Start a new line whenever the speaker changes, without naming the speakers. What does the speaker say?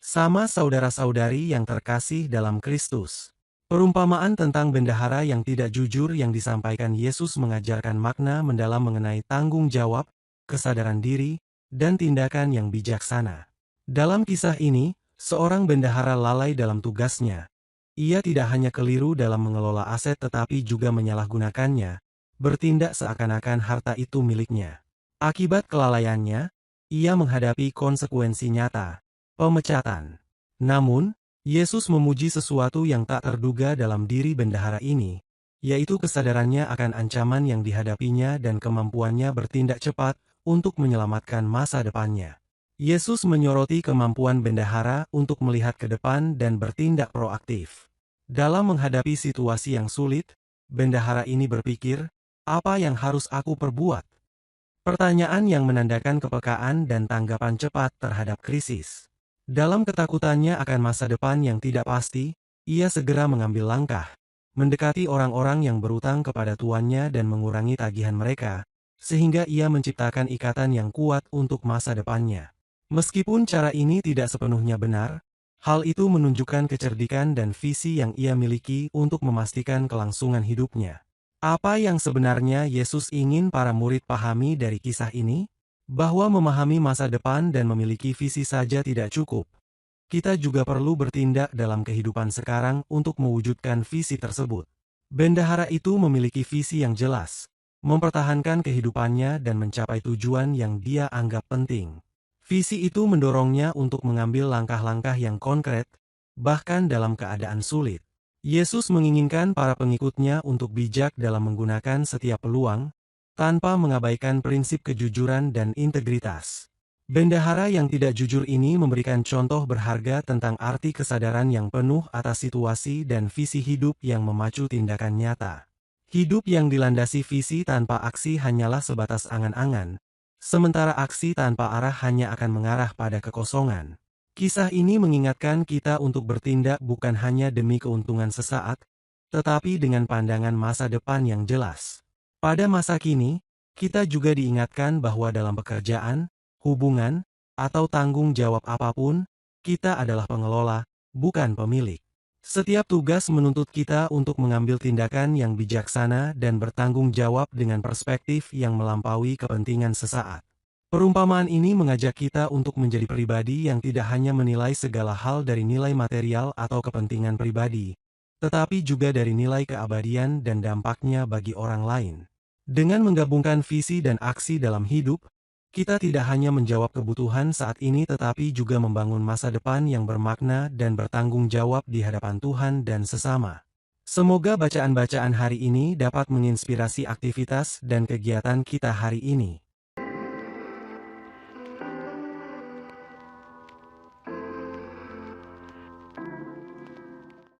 Sama saudara-saudari yang terkasih dalam Kristus. Perumpamaan tentang bendahara yang tidak jujur yang disampaikan Yesus mengajarkan makna mendalam mengenai tanggung jawab, kesadaran diri, dan tindakan yang bijaksana. Dalam kisah ini, seorang bendahara lalai dalam tugasnya. Ia tidak hanya keliru dalam mengelola aset tetapi juga menyalahgunakannya, bertindak seakan-akan harta itu miliknya. Akibat kelalaiannya, ia menghadapi konsekuensi nyata, pemecatan. Namun, Yesus memuji sesuatu yang tak terduga dalam diri bendahara ini, yaitu kesadarannya akan ancaman yang dihadapinya dan kemampuannya bertindak cepat untuk menyelamatkan masa depannya. Yesus menyoroti kemampuan bendahara untuk melihat ke depan dan bertindak proaktif. Dalam menghadapi situasi yang sulit, bendahara ini berpikir, apa yang harus aku perbuat? Pertanyaan yang menandakan kepekaan dan tanggapan cepat terhadap krisis. Dalam ketakutannya akan masa depan yang tidak pasti, ia segera mengambil langkah, mendekati orang-orang yang berutang kepada tuannya dan mengurangi tagihan mereka, sehingga ia menciptakan ikatan yang kuat untuk masa depannya. Meskipun cara ini tidak sepenuhnya benar, hal itu menunjukkan kecerdikan dan visi yang ia miliki untuk memastikan kelangsungan hidupnya. Apa yang sebenarnya Yesus ingin para murid pahami dari kisah ini? Bahwa memahami masa depan dan memiliki visi saja tidak cukup. Kita juga perlu bertindak dalam kehidupan sekarang untuk mewujudkan visi tersebut. Bendahara itu memiliki visi yang jelas, mempertahankan kehidupannya dan mencapai tujuan yang dia anggap penting. Visi itu mendorongnya untuk mengambil langkah-langkah yang konkret, bahkan dalam keadaan sulit. Yesus menginginkan para pengikutnya untuk bijak dalam menggunakan setiap peluang, tanpa mengabaikan prinsip kejujuran dan integritas. Bendahara yang tidak jujur ini memberikan contoh berharga tentang arti kesadaran yang penuh atas situasi dan visi hidup yang memacu tindakan nyata. Hidup yang dilandasi visi tanpa aksi hanyalah sebatas angan-angan, sementara aksi tanpa arah hanya akan mengarah pada kekosongan. Kisah ini mengingatkan kita untuk bertindak bukan hanya demi keuntungan sesaat, tetapi dengan pandangan masa depan yang jelas. Pada masa kini, kita juga diingatkan bahwa dalam pekerjaan, hubungan, atau tanggung jawab apapun, kita adalah pengelola, bukan pemilik. Setiap tugas menuntut kita untuk mengambil tindakan yang bijaksana dan bertanggung jawab dengan perspektif yang melampaui kepentingan sesaat. Perumpamaan ini mengajak kita untuk menjadi pribadi yang tidak hanya menilai segala hal dari nilai material atau kepentingan pribadi, tetapi juga dari nilai keabadian dan dampaknya bagi orang lain. Dengan menggabungkan visi dan aksi dalam hidup, kita tidak hanya menjawab kebutuhan saat ini tetapi juga membangun masa depan yang bermakna dan bertanggung jawab di hadapan Tuhan dan sesama. Semoga bacaan-bacaan hari ini dapat menginspirasi aktivitas dan kegiatan kita hari ini.